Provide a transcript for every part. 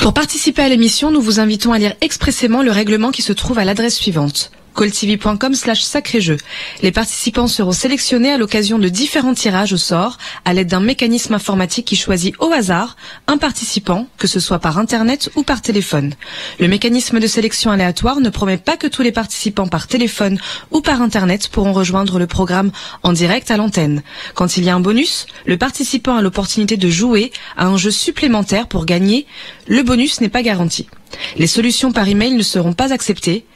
Pour participer à l'émission, nous vous invitons à lire expressément le règlement qui se trouve à l'adresse suivante: calltv.com/sacré-jeu. Les participants seront sélectionnés à l'occasion de différents tirages au sort à l'aide d'un mécanisme informatique qui choisit au hasard un participant, que ce soit par internet ou par téléphone. Le mécanisme de sélection aléatoire ne promet pas que tous les participants par téléphone ou par internet pourront rejoindre le programme en direct à l'antenne. Quand il y a un bonus, le participant a l'opportunité de jouer à un jeu supplémentaire pour gagner. Le bonus n'est pas garanti. Les solutions par email ne seront pas acceptées.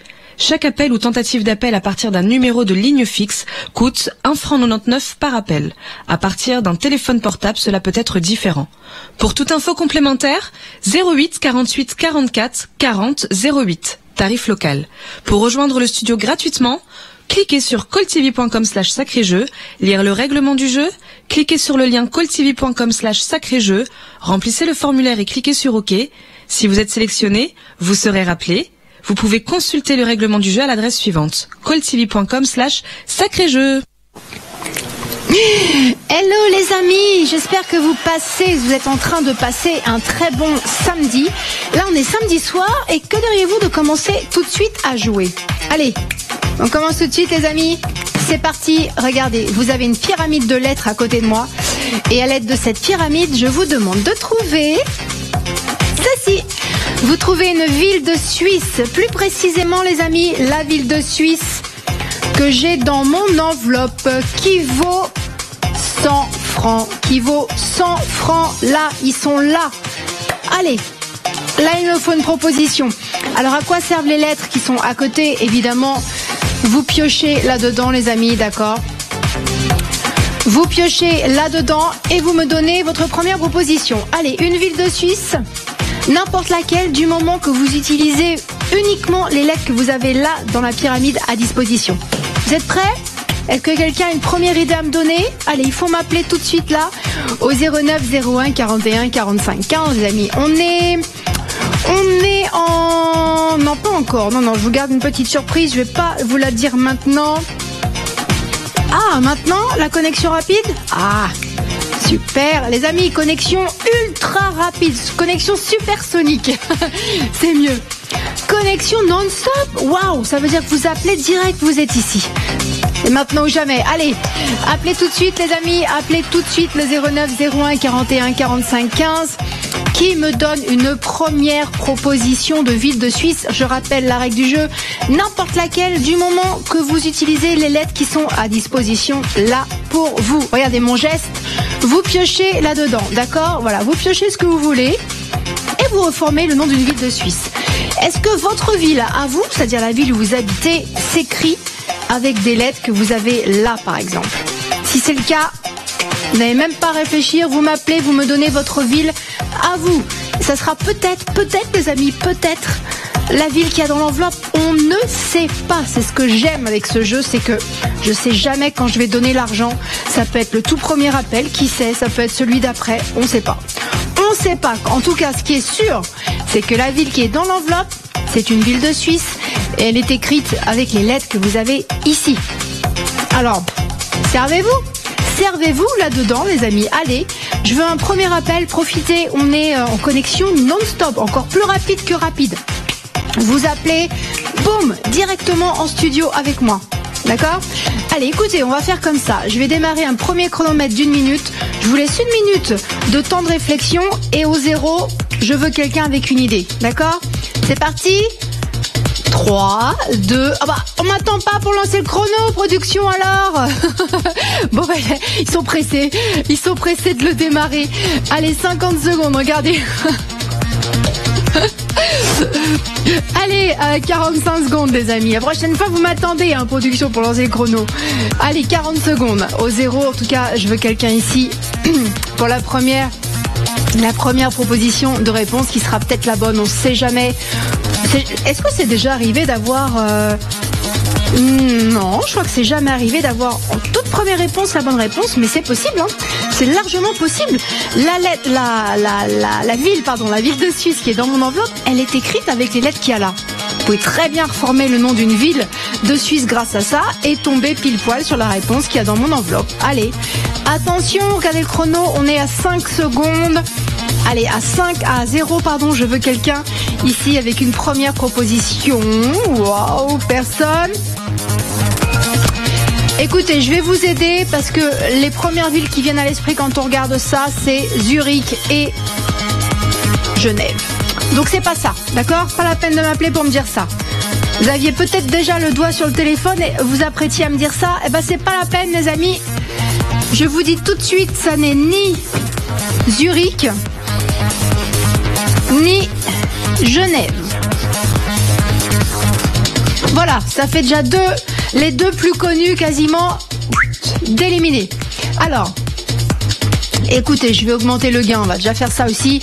Chaque appel ou tentative d'appel à partir d'un numéro de ligne fixe coûte 1,99 € par appel. À partir d'un téléphone portable, cela peut être différent. Pour toute info complémentaire, 08 48 44 40 08, tarif local. Pour rejoindre le studio gratuitement, cliquez sur calltv.com/sacré-jeu, lire le règlement du jeu, cliquez sur le lien calltv.com/sacré-jeu, remplissez le formulaire et cliquez sur OK. Si vous êtes sélectionné, vous serez rappelé. Vous pouvez consulter le règlement du jeu à l'adresse suivante: calltv.com/sacré-jeu. Hello les amis, j'espère que vous êtes en train de passer un très bon samedi. Là on est samedi soir et que diriez-vous de commencer tout de suite à jouer? Allez, on commence tout de suite les amis. C'est parti, regardez, vous avez une pyramide de lettres à côté de moi. Et à l'aide de cette pyramide, je vous demande de trouver ceci. Vous trouvez une ville de Suisse, plus précisément les amis, la ville de Suisse que j'ai dans mon enveloppe qui vaut 100 francs. Qui vaut 100 francs, là, ils sont là. Allez, là il me faut une proposition. Alors à quoi servent les lettres qui sont à côté? Évidemment, vous piochez là-dedans les amis, d'accord? Vous piochez là-dedans et vous me donnez votre première proposition. Allez, une ville de Suisse, n'importe laquelle, du moment que vous utilisez uniquement les lettres que vous avez là dans la pyramide à disposition. Vous êtes prêts? Est-ce que quelqu'un a une première idée à me donner? Allez, il faut m'appeler tout de suite là au 09 01 41 45 15 les amis. On est en... Non, pas encore. Non, je vous garde une petite surprise. Je vais pas vous la dire maintenant. Ah, maintenant, la connexion rapide? Ah, super. Les amis, connexion ultra rapide. Connexion supersonique. C'est mieux. Connexion non-stop. Waouh, ça veut dire que vous appelez direct, vous êtes ici. Et maintenant ou jamais. Allez, appelez tout de suite les amis. Appelez tout de suite le 09 01 41 45 15. Qui me donne une première proposition de ville de Suisse? Je rappelle la règle du jeu, n'importe laquelle, du moment que vous utilisez les lettres qui sont à disposition là pour vous. Regardez mon geste, vous piochez là-dedans, d'accord? Voilà, vous piochez ce que vous voulez et vous reformez le nom d'une ville de Suisse. Est-ce que votre ville à vous, c'est-à-dire la ville où vous habitez, s'écrit avec des lettres que vous avez là par exemple? Si c'est le cas, vous n'avez même pas à réfléchir, vous m'appelez, vous me donnez votre ville à vous. Ça sera peut-être les amis, peut-être la ville qu'il y a dans l'enveloppe. On ne sait pas. C'est ce que j'aime avec ce jeu, c'est que je sais jamais quand je vais donner l'argent. Ça peut être le tout premier appel, qui sait, ça peut être celui d'après, on ne sait pas. On ne sait pas. En tout cas, ce qui est sûr, c'est que la ville qui est dans l'enveloppe, c'est une ville de Suisse et elle est écrite avec les lettres que vous avez ici. Alors, servez-vous là-dedans les amis. Allez, je veux un premier appel, profitez, on est en connexion non-stop, encore plus rapide que rapide. Vous appelez, boum, directement en studio avec moi. D'accord? Allez, écoutez, on va faire comme ça. Je vais démarrer un premier chronomètre d'1 minute. Je vous laisse 1 minute de temps de réflexion et au 0, je veux quelqu'un avec une idée. D'accord? C'est parti? 3, 2... Ah bah, on m'attend pas pour lancer le chrono, production alors. Bon bah, ils sont pressés de le démarrer. Allez, 50 secondes, regardez. Allez, 45 secondes les amis. La prochaine fois vous m'attendez production pour lancer le chrono. Allez, 40 secondes. Au 0, en tout cas, je veux quelqu'un ici pour la première proposition de réponse qui sera peut-être la bonne, on ne sait jamais. Est-ce que c'est déjà arrivé d'avoir... Non, je crois que c'est jamais arrivé d'avoir en toute première réponse la bonne réponse, mais c'est possible, hein. C'est largement possible. La ville de Suisse qui est dans mon enveloppe, elle est écrite avec les lettres qu'il y a là. Vous pouvez très bien reformer le nom d'une ville de Suisse grâce à ça et tomber pile poil sur la réponse qu'il y a dans mon enveloppe. Allez, attention, regardez le chrono, on est à 5 secondes. Allez, à 0, pardon, je veux quelqu'un ici avec une première proposition. Waouh, personne. Écoutez, je vais vous aider parce que les premières villes qui viennent à l'esprit quand on regarde ça, c'est Zurich et Genève. Donc c'est pas ça, d'accord? Pas la peine de m'appeler pour me dire ça. Vous aviez peut-être déjà le doigt sur le téléphone et vous apprêtiez à me dire ça. Eh ben c'est pas la peine, les amis. Je vous dis tout de suite, ça n'est ni Zurich ni Genève. Voilà, ça fait déjà les deux plus connus quasiment d'éliminer. Alors, écoutez, je vais augmenter le gain, on va déjà faire ça aussi.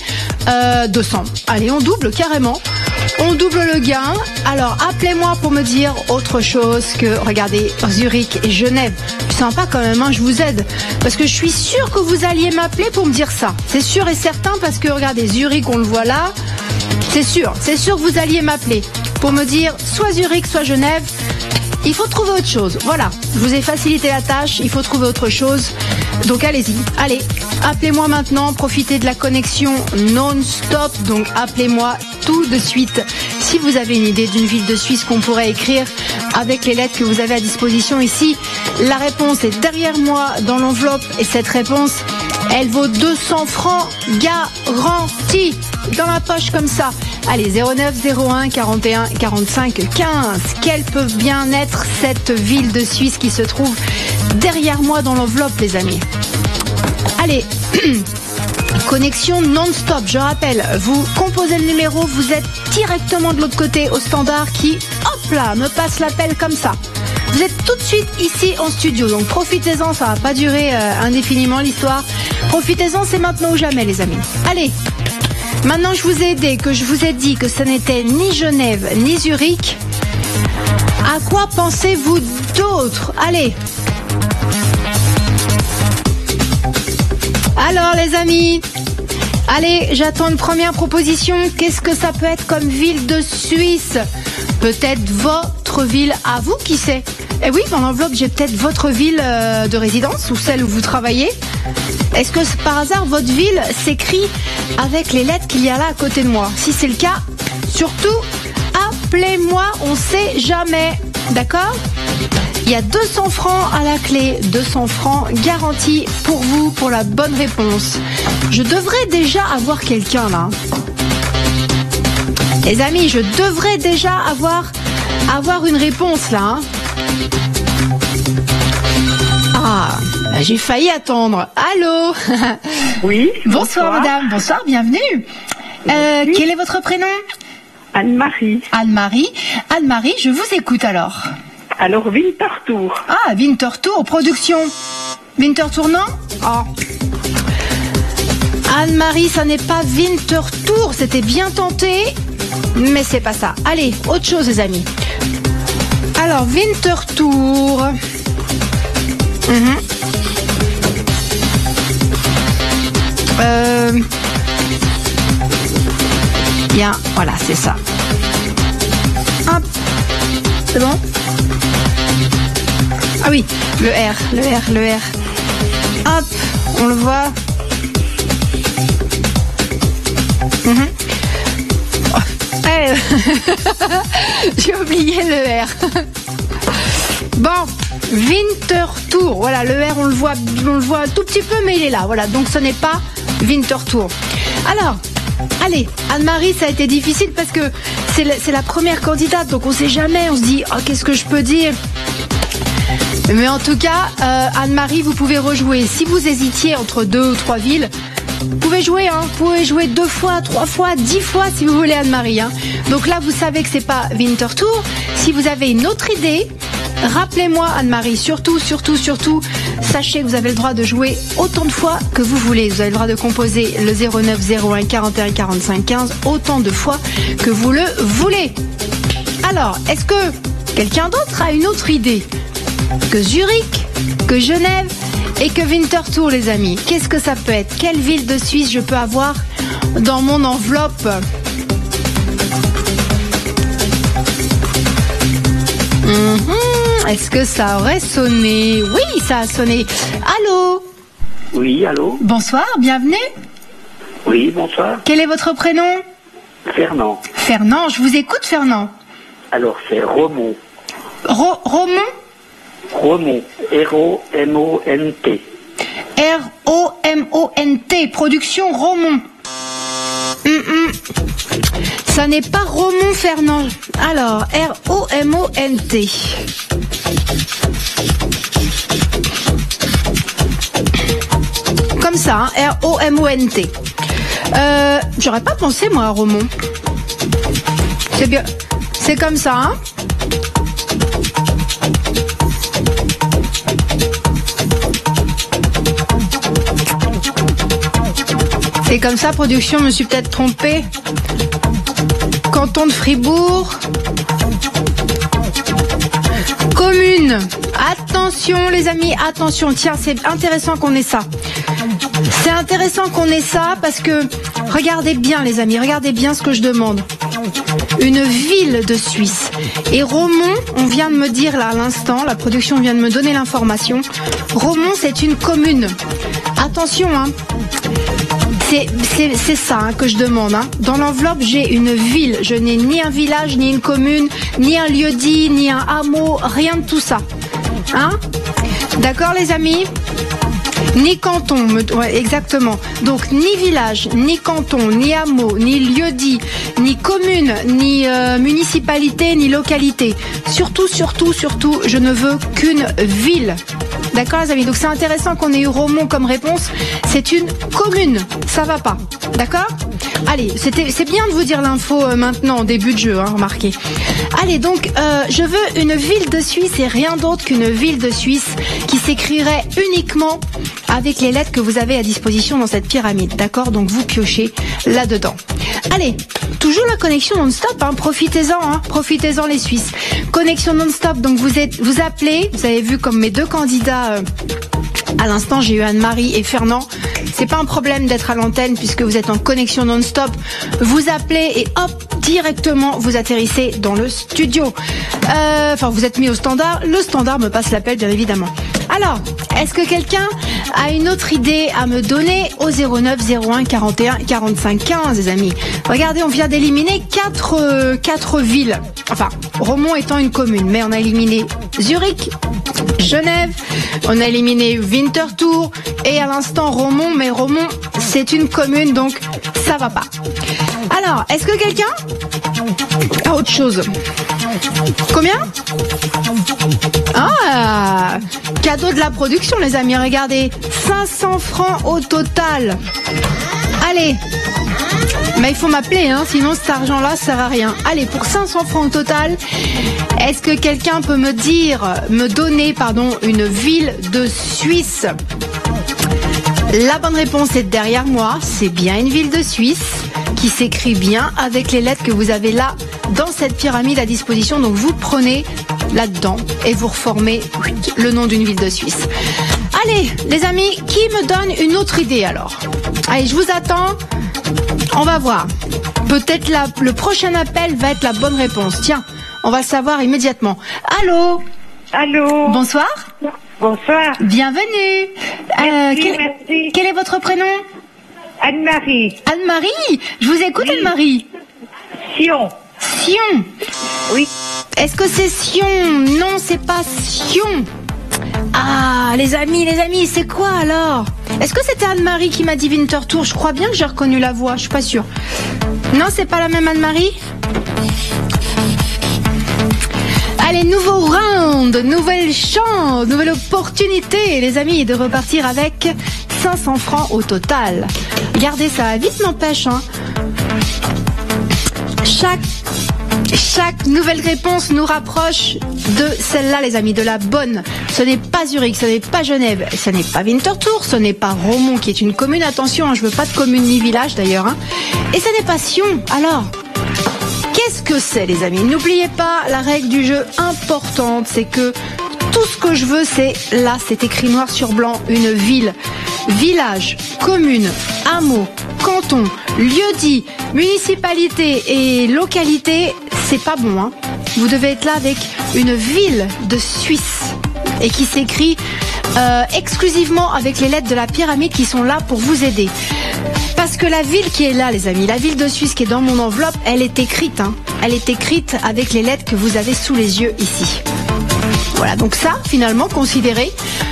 200. Allez, on double carrément. On double le gain. Alors, appelez-moi pour me dire autre chose que, regardez, Zurich et Genève. Sympa quand même, hein, je vous aide. Parce que je suis sûre que vous alliez m'appeler pour me dire ça. C'est sûr et certain parce que, regardez, Zurich, on le voit là. C'est sûr que vous alliez m'appeler pour me dire soit Zurich, soit Genève. Il faut trouver autre chose. Voilà, je vous ai facilité la tâche, il faut trouver autre chose. Donc allez-y, allez, appelez-moi maintenant, profitez de la connexion non-stop. Donc appelez-moi tout de suite si vous avez une idée d'une ville de Suisse qu'on pourrait écrire avec les lettres que vous avez à disposition ici. La réponse est derrière moi dans l'enveloppe et cette réponse, elle vaut 200 francs garantie dans la poche comme ça. Allez, 09 01 41 45 15. Quelle peut bien être cette ville de Suisse qui se trouve derrière moi dans l'enveloppe, les amis? Allez, connexion non-stop, je rappelle, vous composez le numéro, vous êtes directement de l'autre côté au standard qui, hop là, me passe l'appel comme ça. Vous êtes tout de suite ici en studio, donc profitez-en, ça va pas durer indéfiniment l'histoire. Profitez-en, c'est maintenant ou jamais, les amis. Allez, maintenant je vous ai aidé, que je vous ai dit que ce n'était ni Genève ni Zurich. À quoi pensez-vous d'autre? Allez. Alors les amis, allez, j'attends une première proposition. Qu'est-ce que ça peut être comme ville de Suisse? Peut-être votre ville à vous, qui sait? Eh oui, dans l'enveloppe, j'ai peut-être votre ville de résidence ou celle où vous travaillez. Est-ce que par hasard, votre ville s'écrit avec les lettres qu'il y a là à côté de moi? Si c'est le cas, surtout, appelez-moi, on sait jamais. D'accord? Il y a 200 francs à la clé, 200 francs garantis pour vous, pour la bonne réponse. Je devrais déjà avoir quelqu'un là. Les amis, je devrais déjà avoir une réponse là. Hein. Ah, j'ai failli attendre. Allô? Oui. Bonsoir madame, bonsoir, bienvenue. Quel est votre prénom? Anne-Marie. Anne-Marie. Anne-Marie, je vous écoute alors. Alors, Winterthur. Ah, Winterthur, production. Winterthur, non? Oh. Anne-Marie, ça n'est pas Winterthur, c'était bien tenté, mais c'est pas ça. Allez, autre chose, les amis. Alors, Winterthur. Bien, voilà, c'est ça. Hop. C'est bon? Ah oui, le R. Hop, on le voit. Oh. J'ai oublié le R. Bon, Winterthur. Voilà, le R, on le voit un tout petit peu, mais il est là. Voilà, donc ce n'est pas Winterthur. Alors, allez, Anne-Marie, ça a été difficile parce que c'est la première candidate, donc on sait jamais. On se dit, oh, qu'est-ce que je peux dire? Mais en tout cas, Anne-Marie, vous pouvez rejouer. Si vous hésitiez entre 2 ou 3 villes, vous pouvez jouer, hein. Vous pouvez jouer 2 fois, 3 fois, 10 fois si vous voulez, Anne-Marie. Hein. Donc là, vous savez que c'est pas Winterthur. Si vous avez une autre idée, rappelez-moi, Anne-Marie. Surtout, sachez que vous avez le droit de jouer autant de fois que vous voulez. Vous avez le droit de composer le 09 01 41 45 15 autant de fois que vous le voulez. Alors, est-ce que quelqu'un d'autre a une autre idée que Zurich, que Genève et que Winterthur, les amis? Qu'est-ce que ça peut être? Quelle ville de Suisse je peux avoir dans mon enveloppe? Est-ce que ça aurait sonné? Oui, ça a sonné. Allô? Oui, allô? Bonsoir, bienvenue. Oui, bonsoir. Quel est votre prénom? Fernand. Fernand, je vous écoute Fernand. Alors, c'est Romont. Romont? Romont. R-O-M-O-N-T. R-O-M-O-N-T, production Romont. Ça n'est pas Romont Fernand. Alors, R-O-M-O-N-T. Comme ça, hein, R-O-M-O-N-T. J'aurais pas pensé, moi, à Romont. C'est bien. C'est comme ça, hein. C'est comme ça, production, je me suis peut-être trompée. Canton de Fribourg. Commune. Attention les amis, attention. Tiens, c'est intéressant qu'on ait ça. C'est intéressant qu'on ait ça parce que, regardez bien les amis, regardez bien ce que je demande. Une ville de Suisse. Et Romont, on vient de me dire là à l'instant, la production vient de me donner l'information. Romont, c'est une commune. Attention, hein. C'est ça hein, que je demande. Hein. Dans l'enveloppe, j'ai une ville. Je n'ai ni un village, ni une commune, ni un lieu-dit, ni un hameau, rien de tout ça. Hein? D'accord les amis? Ni canton, ouais, exactement. Donc ni village, ni canton, ni hameau, ni lieu-dit, ni commune, ni municipalité, ni localité. Surtout, je ne veux qu'une ville. D'accord les amis? Donc c'est intéressant qu'on ait eu Romont comme réponse. C'est une commune. Ça va pas. D'accord? Allez, c'est bien de vous dire l'info maintenant, en début de jeu, hein, remarquez. Allez, donc, je veux une ville de Suisse et rien d'autre qu'une ville de Suisse qui s'écrirait uniquement avec les lettres que vous avez à disposition dans cette pyramide. D'accord? Donc vous piochez là-dedans. Allez, toujours la connexion non-stop, hein, profitez-en les Suisses. Connexion non-stop, donc vous appelez, vous avez vu comme mes deux candidats à l'instant, j'ai eu Anne-Marie et Fernand. C'est pas un problème d'être à l'antenne puisque vous êtes en connexion non-stop. Vous appelez et hop, directement vous atterrissez dans le studio. Enfin, vous êtes mis au standard. Le standard me passe l'appel, bien évidemment. Alors, est-ce que quelqu'un a une autre idée à me donner au 09 01 41 45 15, les amis? Regardez, on vient d'éliminer quatre villes. Enfin, Romont étant une commune, mais on a éliminé Zurich, Genève, on a éliminé Winterthur et à l'instant Romont, mais Romont c'est une commune donc ça va pas. Alors, est-ce que quelqu'un a autre chose? Combien? Ah, cadeau de la production les amis, regardez, 500 francs au total. Allez, mais il faut m'appeler, hein, sinon cet argent-là sert à rien. Allez, pour 500 francs au total, est-ce que quelqu'un peut me donner une ville de Suisse? La bonne réponse est derrière moi, c'est bien une ville de Suisse qui s'écrit bien avec les lettres que vous avez là dans cette pyramide à disposition. Donc vous prenez là-dedans et vous reformez le nom d'une ville de Suisse. Allez, les amis, qui me donne une autre idée alors? Allez, je vous attends. On va voir. Peut-être le prochain appel va être la bonne réponse. Tiens, on va le savoir immédiatement. Allô? Allô? Bonsoir. Bonsoir. Bienvenue. Merci. Quel est votre prénom? Anne-Marie. Anne-Marie, je vous écoute, oui. Anne-Marie. Sion. Sion. Oui. Est-ce que c'est Sion? Non, c'est pas Sion. Ah, les amis, c'est quoi alors? Est-ce que c'était Anne-Marie qui m'a dit Winterthur? Je crois bien que j'ai reconnu la voix, je suis pas sûre. Non, c'est pas la même Anne-Marie? Allez, nouveau round, nouvelle chance, nouvelle opportunité, les amis, de repartir avec 500 francs au total. Regardez, ça va vite, n'empêche, hein. Chaque nouvelle réponse nous rapproche de celle-là, les amis, de la bonne. Ce n'est pas Zurich, ce n'est pas Genève, ce n'est pas Winterthur, ce n'est pas Romont qui est une commune. Attention, hein, je veux pas de commune ni village d'ailleurs. Hein. Et ce n'est pas Sion. Alors, qu'est-ce que c'est, les amis? N'oubliez pas la règle du jeu importante, c'est que tout ce que je veux, c'est là, c'est écrit noir sur blanc, une ville, village, commune, hameau, canton, lieu-dit, municipalité et localité, c'est pas bon, hein. Vous devez être là avec une ville de Suisse et qui s'écrit exclusivement avec les lettres de la pyramide qui sont là pour vous aider. Parce que la ville qui est là, les amis, la ville de Suisse qui est dans mon enveloppe, elle est écrite. Elle est écrite avec les lettres que vous avez sous les yeux ici. Voilà, donc ça, finalement, considérez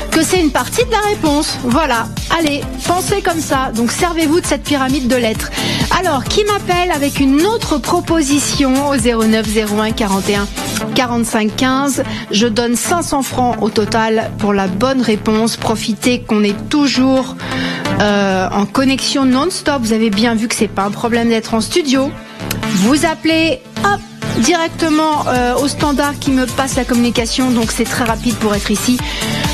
que c'est une partie de la réponse. Voilà, allez, pensez comme ça. Donc servez-vous de cette pyramide de lettres. Alors, qui m'appelle avec une autre proposition au 09 01 41 45 15? Je donne 500 francs au total pour la bonne réponse. Profitez qu'on est toujours en connexion non-stop. Vous avez bien vu que c'est pas un problème d'être en studio. Vous appelez, hop, directement au standard qui me passe la communication, donc c'est très rapide pour être ici.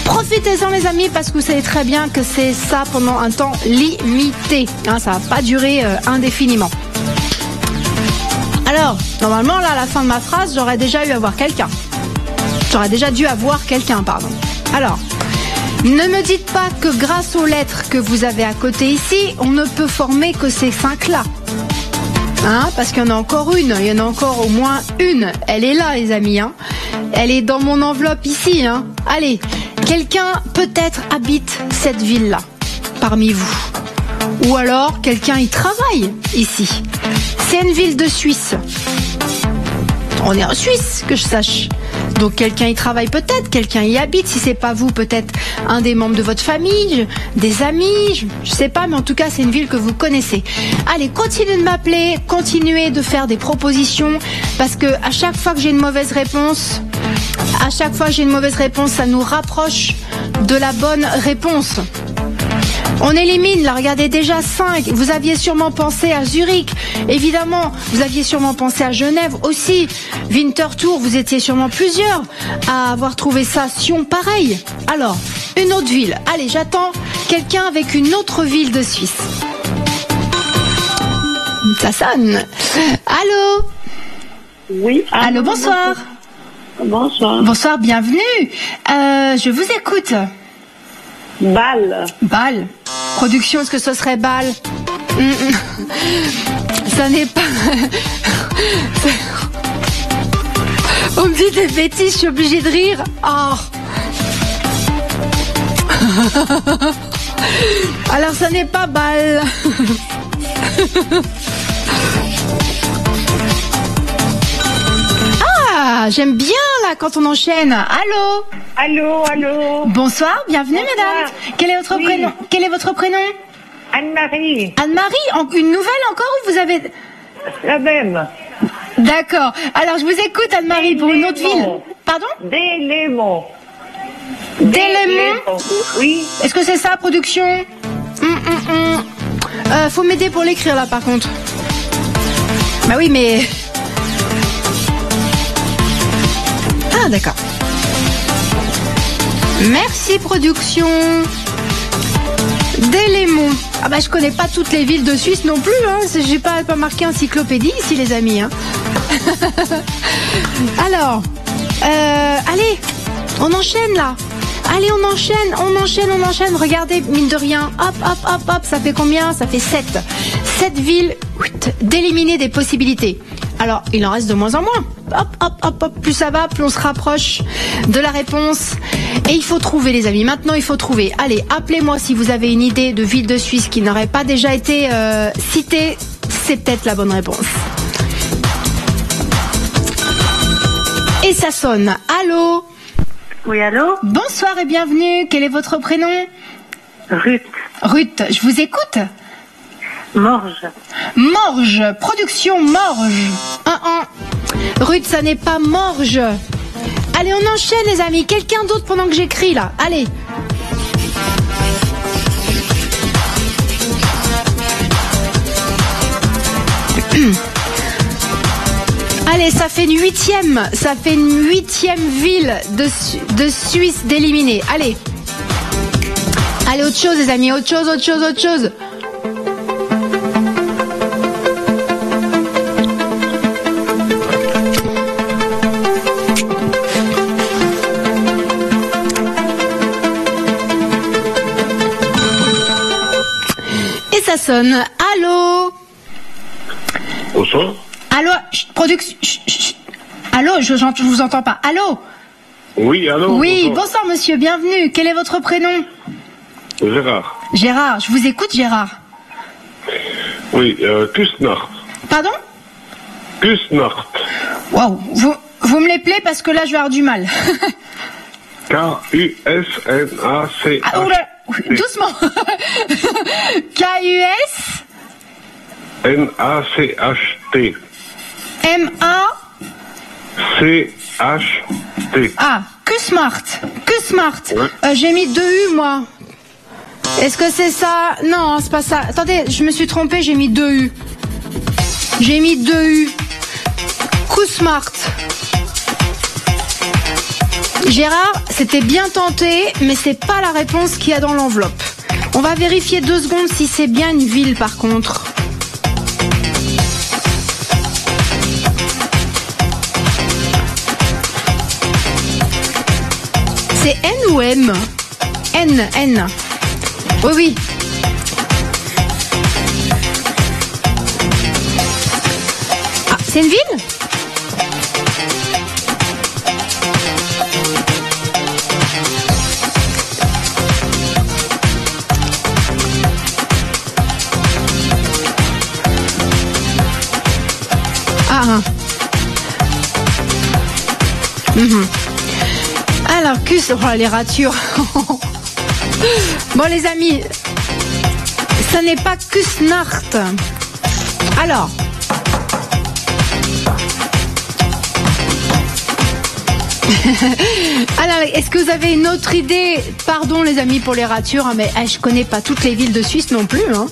Profitez-en les amis, parce que vous savez très bien que c'est ça pendant un temps limité, ça va pas durer indéfiniment. Alors, normalement là à la fin de ma phrase, j'aurais déjà dû avoir quelqu'un, pardon. Alors, ne me dites pas que grâce aux lettres que vous avez à côté ici, on ne peut former que ces 5-là. Parce qu'il y en a encore une, il y en a encore au moins une. Elle est là, les amis. Elle est dans mon enveloppe ici. Allez, quelqu'un peut-être habite cette ville-là, parmi vous. Ou alors, quelqu'un y travaille ici. C'est une ville de Suisse. On est en Suisse, que je sache. Donc quelqu'un y travaille peut-être, quelqu'un y habite. Si c'est pas vous, peut-être un des membres de votre famille, des amis, je sais pas, mais en tout cas c'est une ville que vous connaissez. Allez, continuez de m'appeler, continuez de faire des propositions, parce que à chaque fois que j'ai une mauvaise réponse, ça nous rapproche de la bonne réponse. On élimine, là, regardez, déjà 5. Vous aviez sûrement pensé à Zurich, évidemment. Vous aviez sûrement pensé à Genève aussi. Winterthur, vous étiez sûrement plusieurs à avoir trouvé ça. Sion, pareil. Alors, une autre ville. Allez, j'attends quelqu'un avec une autre ville de Suisse. Ça sonne. Allô? Oui. Allô, bonsoir. Bonsoir. Bonsoir, bienvenue. Je vous écoute. Bâle. Production, est-ce que ce serait Bâle? Ça n'est pas... On me dit des bêtises, je suis obligée de rire. Oh. Alors, ça n'est pas Bâle. Ah, j'aime bien là quand on enchaîne. Allô? Allô. Bonsoir, bienvenue mesdames. Quel est votre prénom? Quel est votre prénom? Anne-Marie. Anne-Marie, une nouvelle encore ou vous avez... La même. D'accord. Alors je vous écoute Anne-Marie pour une autre ville. Pardon? Délémont. Oui. Est-ce que c'est ça, production? Faut m'aider pour l'écrire là par contre. Bah oui mais... Ah d'accord. Merci production. Délémont. Ah bah je connais pas toutes les villes de Suisse non plus. J'ai pas marqué encyclopédie ici les amis. Alors, allez, on enchaîne là. Allez, on enchaîne. Regardez, mine de rien. Hop, ça fait combien? Ça fait 7. 7 villes d'éliminer des possibilités. Alors, il en reste de moins en moins. Hop. Plus ça va, plus on se rapproche de la réponse. Et il faut trouver, les amis. Maintenant, il faut trouver. Allez, appelez-moi si vous avez une idée de ville de Suisse qui n'aurait pas déjà été citée. C'est peut-être la bonne réponse. Et ça sonne. Allô? Oui, allô? Bonsoir et bienvenue. Quel est votre prénom? Ruth. Ruth, je vous écoute. Morge. Production Morge. Ruth, ça n'est pas Morge. Allez, on enchaîne les amis. Quelqu'un d'autre pendant que j'écris là. Allez. Allez, ça fait une huitième ville de Suisse d'éliminer. Allez. Allez, autre chose les amis. Autre chose. Ça sonne. Allô? Bonsoir. Allô? Production. Allô? Je vous entends pas. Allô? Oui, allô? Oui, bonsoir monsieur, bienvenue. Quel est votre prénom? Gérard. Gérard, je vous écoute Gérard. Oui, Kusnacht. Pardon? Kusnacht. Waouh, vous me l'appelez parce que là je vais avoir du mal. K-U-S-N-A-C-H. Ah, oula, doucement. K-U-S N-A-C-H-T. M-A C-H-T. Ah, Kusnacht. Kusnacht. Ouais. J'ai mis 2 U moi. Est-ce que c'est ça? Non, c'est pas ça. Attendez, je me suis trompée, j'ai mis 2 U. J'ai mis 2 U. Kusnacht. Gérard, c'était bien tenté, mais c'est pas la réponse qu'il y a dans l'enveloppe. On va vérifier 2 secondes si c'est bien une ville par contre. C'est N ou M? N. Oui, oui. Ah, c'est une ville? Ah. Alors, oh, les ratures. Bon, les amis, ça n'est pas Kusnacht. Alors, est-ce que vous avez une autre idée? Pardon, les amis, pour les ratures, hein, mais je connais pas toutes les villes de Suisse non plus. Hein.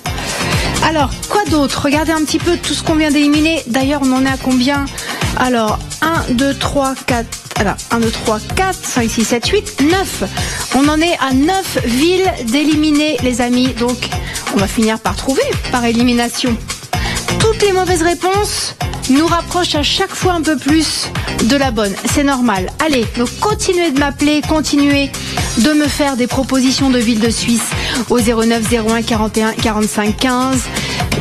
Alors, quoi d'autre? Regardez un petit peu tout ce qu'on vient d'éliminer. D'ailleurs, on en est à combien? Alors, 1, 2, 3, 4. Alors, 1, 2, 3, 4, 5, 6, 7, 8, 9. On en est à 9 villes d'éliminer, les amis. Donc, on va finir par trouver, par élimination. Toutes les mauvaises réponses nous rapprochent à chaque fois un peu plus de la bonne. C'est normal. Allez, donc continuez de m'appeler, continuez de me faire des propositions de villes de Suisse au 09 01 41 45 15.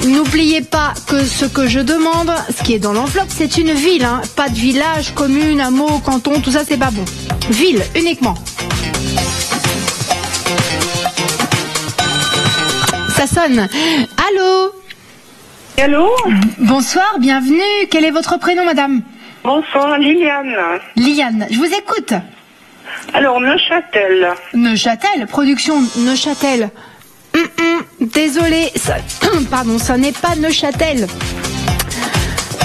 N'oubliez pas que ce que je demande, ce qui est dans l'enveloppe, c'est une ville, hein. Pas de village, commune, hameau, canton, tout ça c'est pas bon. Ville uniquement. Ça sonne. Allô? Allô? Bonsoir, bienvenue. Quel est votre prénom, madame? Bonsoir, Liliane. Liane, je vous écoute. Alors, Neuchâtel. Neuchâtel, production Neuchâtel. Désolée, pardon, ça n'est pas Neuchâtel.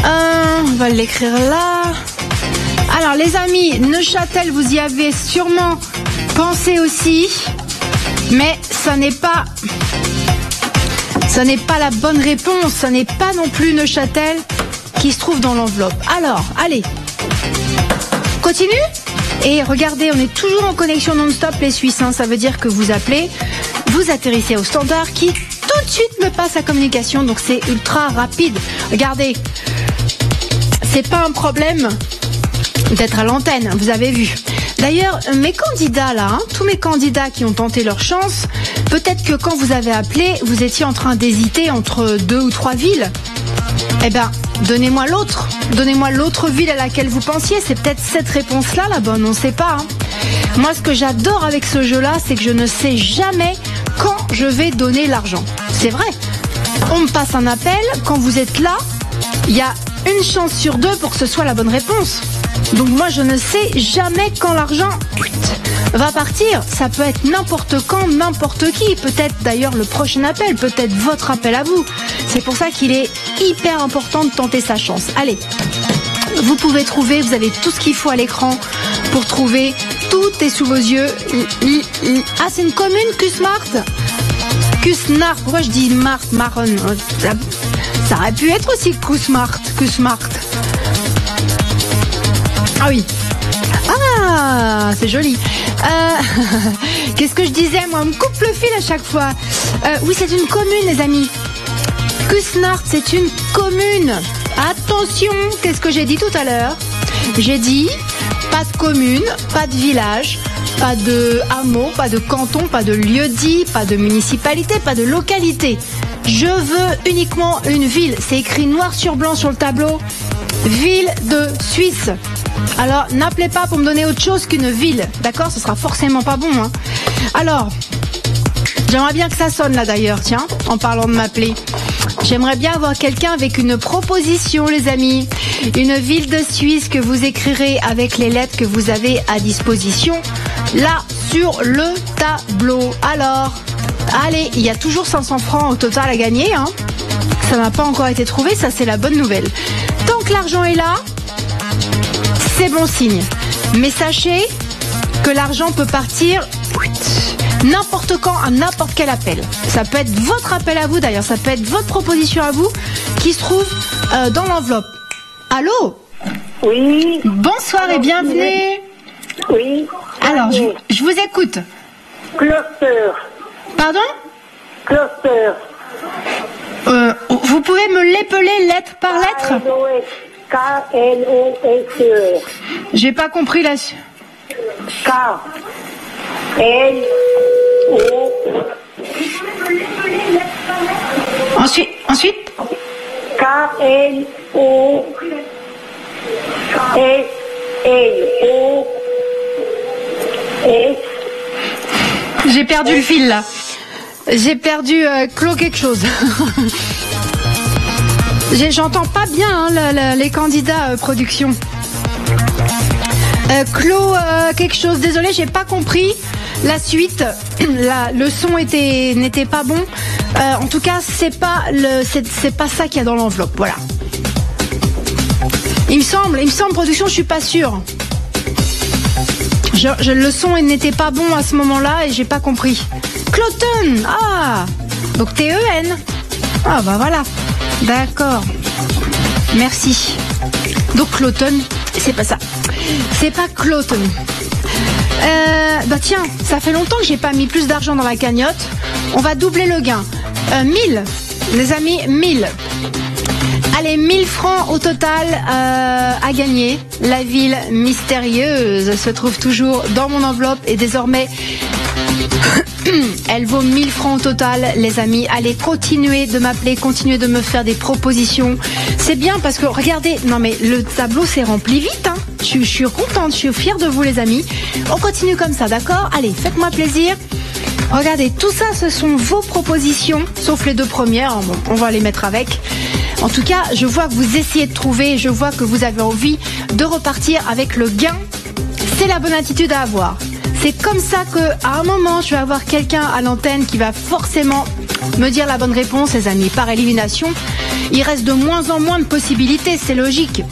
On va l'écrire là. Alors les amis, Neuchâtel, vous y avez sûrement pensé aussi, mais ça n'est pas la bonne réponse. Ça n'est pas non plus Neuchâtel qui se trouve dans l'enveloppe. Alors, allez, continue. Et regardez, on est toujours en connexion non-stop les Suisses, hein. Ça veut dire que vous appelez, vous atterrissez au standard qui tout de suite me passe la communication, donc c'est ultra rapide. Regardez, c'est pas un problème d'être à l'antenne, vous avez vu. D'ailleurs, mes candidats là, hein, tous mes candidats qui ont tenté leur chance, peut-être que quand vous avez appelé, vous étiez en train d'hésiter entre 2 ou 3 villes. Eh ben, donnez-moi l'autre ville à laquelle vous pensiez. C'est peut-être cette réponse-là la bonne, on ne sait pas. Hein. Moi, ce que j'adore avec ce jeu-là, c'est que je ne sais jamais quand je vais donner l'argent. C'est vrai. On me passe un appel, quand vous êtes là, il y a une chance sur 2 pour que ce soit la bonne réponse. Donc moi, je ne sais jamais quand l'argent va partir. Ça peut être n'importe quand, n'importe qui. Peut-être d'ailleurs le prochain appel, peut-être votre appel à vous. C'est pour ça qu'il est hyper important de tenter sa chance. Allez, vous pouvez trouver, vous avez tout ce qu'il faut à l'écran pour trouver. Tout est sous vos yeux. Ah, c'est une commune, Kusnacht. Kusnacht, pourquoi je dis Marthe, Maron? Ça aurait pu être aussi Kusnacht. Ah oui. Ah, c'est joli. Qu'est-ce que je disais? Moi, on me coupe le fil à chaque fois. Oui, c'est une commune, les amis. Kusnacht, c'est une commune. Attention, qu'est-ce que j'ai dit tout à l'heure? J'ai dit pas de commune, pas de village, pas de hameau, pas de canton, pas de lieu-dit, pas de municipalité, pas de localité. Je veux uniquement une ville. C'est écrit noir sur blanc sur le tableau. Ville de Suisse. Alors, n'appelez pas pour me donner autre chose qu'une ville. D'accord? Ce sera forcément pas bon. Hein. Alors, j'aimerais bien que ça sonne là d'ailleurs, tiens, en parlant de m'appeler. J'aimerais bien avoir quelqu'un avec une proposition, les amis. Une ville de Suisse que vous écrirez avec les lettres que vous avez à disposition, là, sur le tableau. Alors, allez, il y a toujours 500 francs au total à gagner, hein. Ça n'a pas encore été trouvé, ça c'est la bonne nouvelle. Tant que l'argent est là, c'est bon signe. Mais sachez que l'argent peut partir n'importe quand, à n'importe quel appel. Ça peut être votre appel à vous d'ailleurs, ça peut être votre proposition à vous qui se trouve dans l'enveloppe. Allô ? Oui. Bonsoir et bienvenue. Oui. Alors, je vous écoute. Cluster. Pardon ? Cluster. Vous pouvez me l'épeler lettre par lettre ? K-L-O-S-E-R. J'ai pas compris la... K-L-O. Ensuite K-L-O. S-L-O. J'ai perdu le fil là. J'ai perdu Clos quelque chose. J'entends pas bien hein, les candidats production. Clos quelque chose. Désolé, j'ai pas compris la suite. Le son n'était pas bon. En tout cas, c'est pas ça qu'il y a dans l'enveloppe. Voilà. Il me semble production, je suis pas sûre. Le son n'était pas bon à ce moment-là et j'ai pas compris. Cloton, ah, donc T-E-N. Ah bah voilà, d'accord. Merci. Donc Cloton, c'est pas ça. C'est pas Cloton. Bah tiens, ça fait longtemps que j'ai pas mis plus d'argent dans la cagnotte. On va doubler le gain. 1000, les amis, 1000. Allez, 1000 francs au total à gagner. La ville mystérieuse se trouve toujours dans mon enveloppe et désormais, elle vaut 1000 francs au total, les amis. Allez, continuez de m'appeler, continuez de me faire des propositions. C'est bien parce que, regardez, non mais le tableau s'est rempli vite, hein. Je suis contente, je suis fière de vous, les amis. On continue comme ça, d'accord ? Allez, faites-moi plaisir. Regardez, tout ça, ce sont vos propositions, sauf les deux premières. Bon, on va les mettre avec. En tout cas, je vois que vous essayez de trouver, je vois que vous avez envie de repartir avec le gain. C'est la bonne attitude à avoir. C'est comme ça qu'à un moment, je vais avoir quelqu'un à l'antenne qui va forcément me dire la bonne réponse, les amis, par élimination. Il reste de moins en moins de possibilités, c'est logique.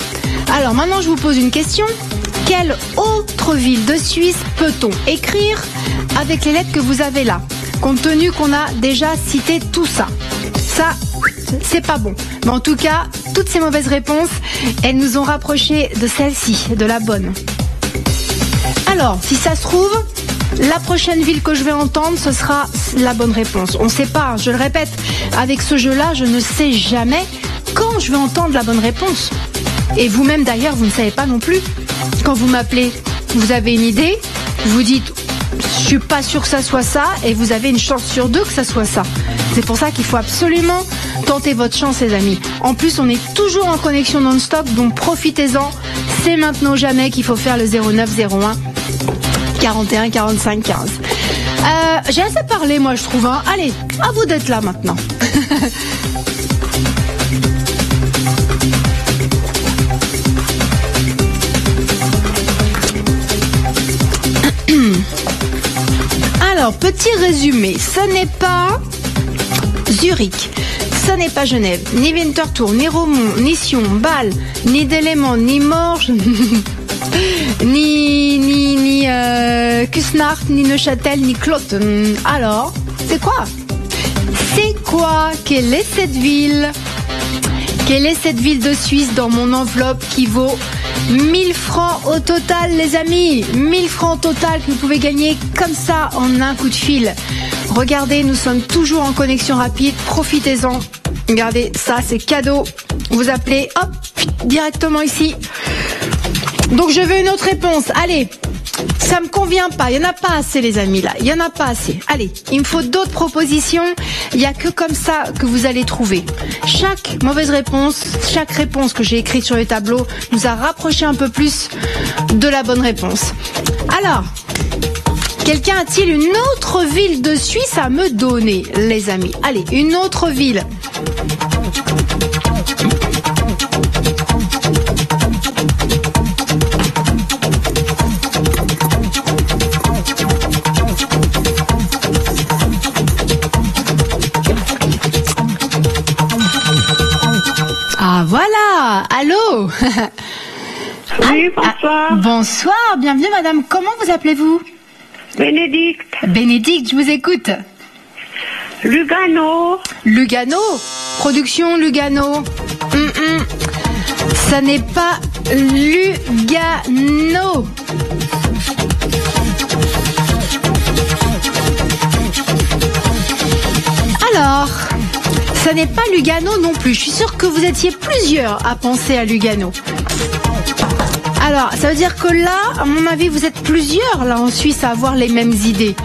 Alors maintenant, je vous pose une question. Quelle autre ville de Suisse peut-on écrire avec les lettres que vous avez là, compte tenu qu'on a déjà cité tout ça? Ça, c'est pas bon. Mais en tout cas, toutes ces mauvaises réponses, elles nous ont rapprochés de celle-ci, de la bonne. Alors, si ça se trouve, la prochaine ville que je vais entendre, ce sera la bonne réponse. On ne sait pas, je le répète, avec ce jeu-là, je ne sais jamais quand je vais entendre la bonne réponse. Et vous-même d'ailleurs, vous ne savez pas non plus. Quand vous m'appelez, vous avez une idée, vous dites je suis pas sûr que ça soit ça, et vous avez une chance sur deux que ça soit ça. C'est pour ça qu'il faut absolument tenter votre chance, les amis. En plus, on est toujours en connexion non-stop, donc profitez-en. C'est maintenant ou jamais qu'il faut faire le 0901 41 45 15. J'ai assez parlé, moi, je trouve. Hein. Allez, à vous d'être là maintenant. Alors, petit résumé, ce n'est pas Zurich, ce n'est pas Genève, ni Winterthur, ni Romont, ni Sion, Bâle, ni Delémont, ni Morges, ni Küsnacht, ni Neuchâtel, ni Cloton. Alors, c'est quoi? C'est quoi? Quelle est cette ville? Quelle est cette ville de Suisse dans mon enveloppe qui vaut 1000 francs au total, les amis? 1000 francs au total que vous pouvez gagner comme ça en un coup de fil. Regardez, nous sommes toujours en connexion rapide. Profitez-en. Regardez, ça c'est cadeau. Vous appelez, hop, directement ici. Donc je veux une autre réponse. Allez, ça me convient pas. Il n'y en a pas assez, les amis, là. Il n'y en a pas assez. Allez, il me faut d'autres propositions. Il n'y a que comme ça que vous allez trouver. Chaque mauvaise réponse, chaque réponse que j'ai écrite sur le tableau nous a rapproché un peu plus de la bonne réponse. Alors, quelqu'un a-t-il une autre ville de Suisse à me donner, les amis? Allez, une autre ville. Ah voilà, allô. Oui, bonsoir. Bonsoir, bienvenue madame. Comment vous appelez-vous? Bénédicte. Bénédicte, je vous écoute. Lugano. Lugano, production Lugano. Ça n'est pas Lugano. Alors, ça n'est pas Lugano non plus. Je suis sûre que vous étiez plusieurs à penser à Lugano. Alors, ça veut dire que là, à mon avis, vous êtes plusieurs là en Suisse à avoir les mêmes idées.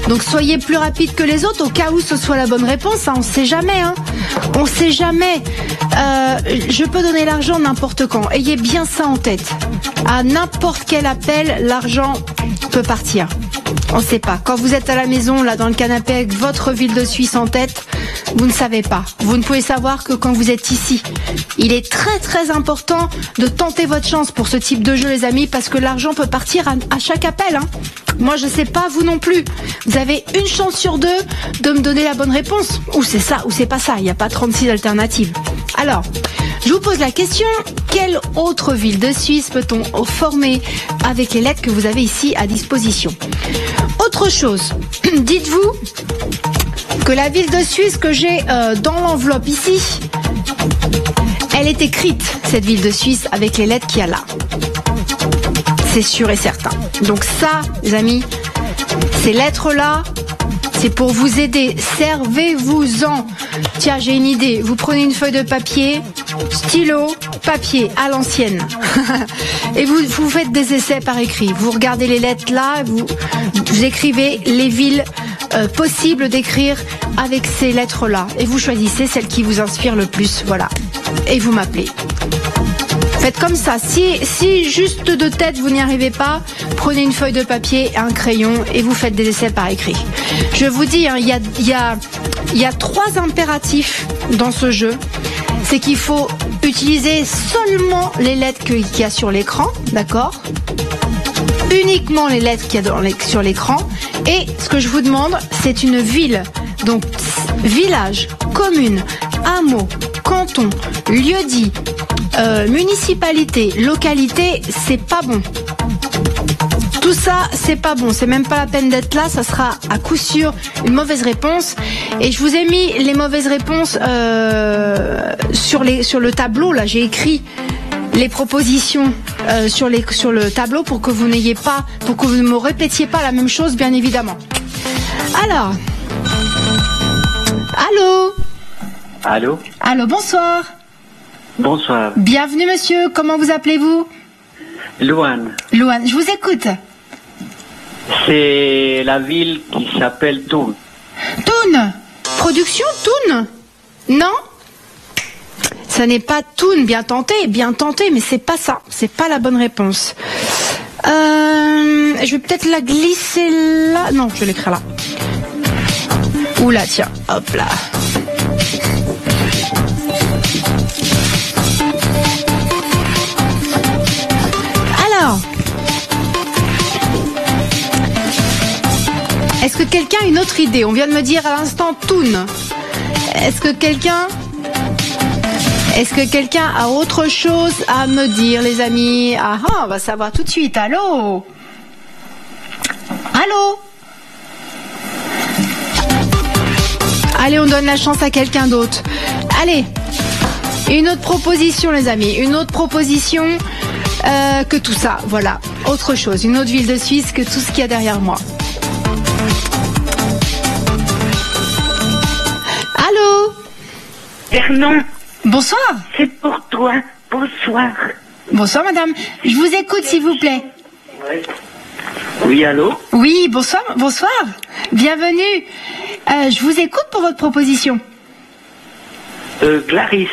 Donc soyez plus rapide que les autres au cas où ce soit la bonne réponse. Hein. On ne sait jamais. Hein. On ne sait jamais. Je peux donner l'argent n'importe quand. Ayez bien ça en tête. À n'importe quel appel, l'argent peut partir. On ne sait pas. Quand vous êtes à la maison, là, dans le canapé, avec votre ville de Suisse en tête, vous ne savez pas. Vous ne pouvez savoir que quand vous êtes ici. Il est très très important de tenter votre chance pour ce type de jeu, les amis, parce que l'argent peut partir à chaque appel. Hein. Moi, je sais pas, vous non plus. Vous avez une chance sur deux de me donner la bonne réponse. Ou c'est ça, ou c'est pas ça. Il n'y a pas 36 alternatives. Alors, je vous pose la question, quelle autre ville de Suisse peut-on former avec les lettres que vous avez ici à disposition? Autre chose, dites-vous que la ville de Suisse que j'ai dans l'enveloppe ici, elle est écrite, cette ville de Suisse, avec les lettres qu'il y a là. C'est sûr et certain. Donc ça, les amis, ces lettres-là, c'est pour vous aider. Servez-vous-en. Tiens, j'ai une idée. Vous prenez une feuille de papier, stylo, papier, à l'ancienne. Et vous faites des essais par écrit. Vous regardez les lettres là, vous écrivez les villes possibles d'écrire avec ces lettres-là. Et vous choisissez celle qui vous inspire le plus. Voilà. Et vous m'appelez. Faites comme ça. Si juste de tête vous n'y arrivez pas, prenez une feuille de papier, un crayon et vous faites des essais par écrit. Je vous dis, hein, il y a 3 impératifs dans ce jeu. C'est qu'il faut utiliser seulement les lettres qu'il y a sur l'écran, d'accord ? Uniquement les lettres qu'il y a sur l'écran. Et ce que je vous demande, c'est une ville. Donc, village, commune, hameau, canton, lieu-dit, municipalité, localité, c'est pas bon. Tout ça, c'est pas bon. C'est même pas la peine d'être là. Ça sera à coup sûr une mauvaise réponse. Et je vous ai mis les mauvaises réponses sur le tableau. Là, j'ai écrit les propositions sur le tableau pour que vous n'ayez pas, pour que vous ne me répétiez pas la même chose, bien évidemment. Alors, allô. Allô. Allô, bonsoir. Bonsoir. Bienvenue, monsieur. Comment vous appelez-vous? Louane. Louane, je vous écoute. C'est la ville qui s'appelle Thun. Thun. Production Thun. Non? Ça n'est pas Thun. Bien tenté, mais c'est pas ça. C'est pas la bonne réponse. Je vais peut-être la glisser là. Non, je vais l'écrire là. Oula, tiens, hop là. Alors, est-ce que quelqu'un a une autre idée? On vient de me dire à l'instant Thun. Est-ce que quelqu'un a autre chose à me dire, les amis? Ah, on va savoir tout de suite. Allô? Allô? Allez, on donne la chance à quelqu'un d'autre. Allez, une autre proposition, les amis. Une autre proposition que tout ça. Voilà, autre chose. Une autre ville de Suisse que tout ce qu'il y a derrière moi. Allô? Vernon, Bonsoir. c'est pour toi. Bonsoir. Bonsoir, madame. Je vous écoute, s'il vous plaît. Oui, allô. Oui, bonsoir. Bonsoir. Bienvenue. Je vous écoute pour votre proposition. Clarisse.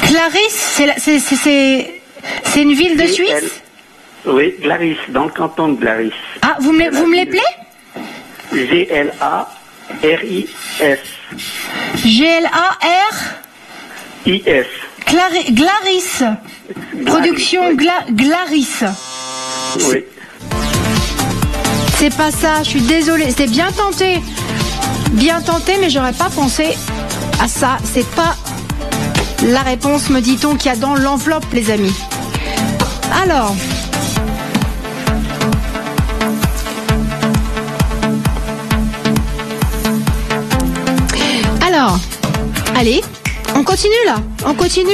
Clarisse, c'est une ville de Suisse? Oui, Clarisse, dans le canton de Clarisse. Ah, vous me l'appelez? G-L-A-R-I-S-S-E. R-I-S. G-L-A-R. I-S. Glaris. Production oui. Glaris. Oui. C'est pas ça, je suis désolée. C'était bien tenté. Bien tenté, mais j'aurais pas pensé à ça. C'est pas la réponse, me dit-on, qu'il y a dans l'enveloppe, les amis. Alors. Allez, on continue là. On continue.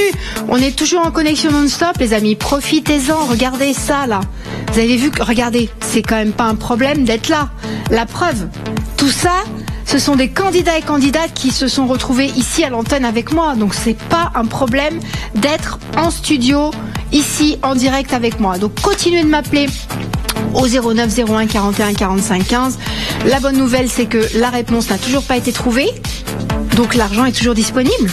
On est toujours en connexion non-stop, les amis. Profitez-en. Regardez ça là. Vous avez vu que, regardez, c'est quand même pas un problème d'être là. La preuve, tout ça, ce sont des candidats et candidates qui se sont retrouvés ici à l'antenne avec moi. Donc c'est pas un problème d'être en studio, ici en direct avec moi. Donc continuez de m'appeler au 09 01 41 45 15. La bonne nouvelle, c'est que la réponse n'a toujours pas été trouvée. Donc l'argent est toujours disponible.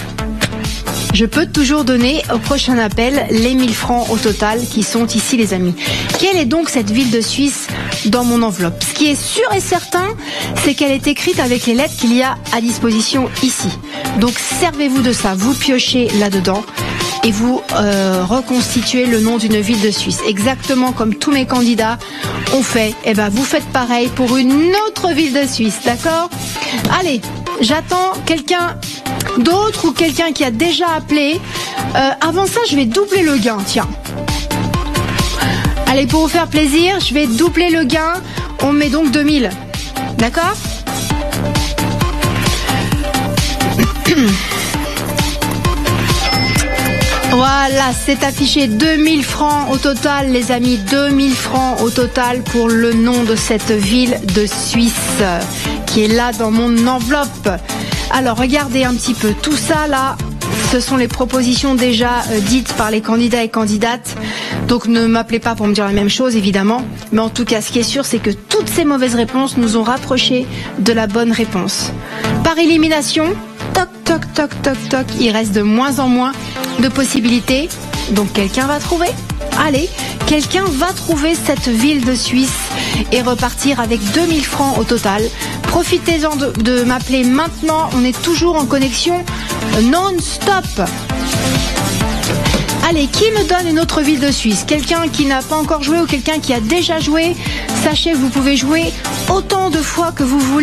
Je peux toujours donner au prochain appel les 1000 francs au total qui sont ici, les amis. Quelle est donc cette ville de Suisse dans mon enveloppe? Ce qui est sûr et certain, c'est qu'elle est écrite avec les lettres qu'il y a à disposition ici. Donc servez-vous de ça, vous piochez là-dedans et vous reconstituez le nom d'une ville de Suisse. Exactement comme tous mes candidats ont fait. Et ben vous faites pareil pour une autre ville de Suisse, d'accord? Allez, j'attends quelqu'un d'autre ou quelqu'un qui a déjà appelé. Avant ça, je vais doubler le gain, tiens. Allez, pour vous faire plaisir, je vais doubler le gain. On met donc 2000. D'accord ? Voilà, c'est affiché 2000 francs au total, les amis. 2000 francs au total pour le nom de cette ville de Suisse qui est là dans mon enveloppe. Alors, regardez un petit peu tout ça là. Ce sont les propositions déjà dites par les candidats et candidates. Donc ne m'appelez pas pour me dire la même chose, évidemment. Mais en tout cas, ce qui est sûr, c'est que toutes ces mauvaises réponses nous ont rapprochés de la bonne réponse. Par élimination, toc, toc, toc, toc, toc, il reste de moins en moins de possibilités. Donc quelqu'un va trouver. Allez, quelqu'un va trouver cette ville de Suisse et repartir avec 2000 francs au total. Profitez-en de m'appeler maintenant. On est toujours en connexion non-stop. Allez, qui me donne une autre ville de Suisse? Quelqu'un qui n'a pas encore joué ou quelqu'un qui a déjà joué? Sachez que vous pouvez jouer autant de fois que vous voulez.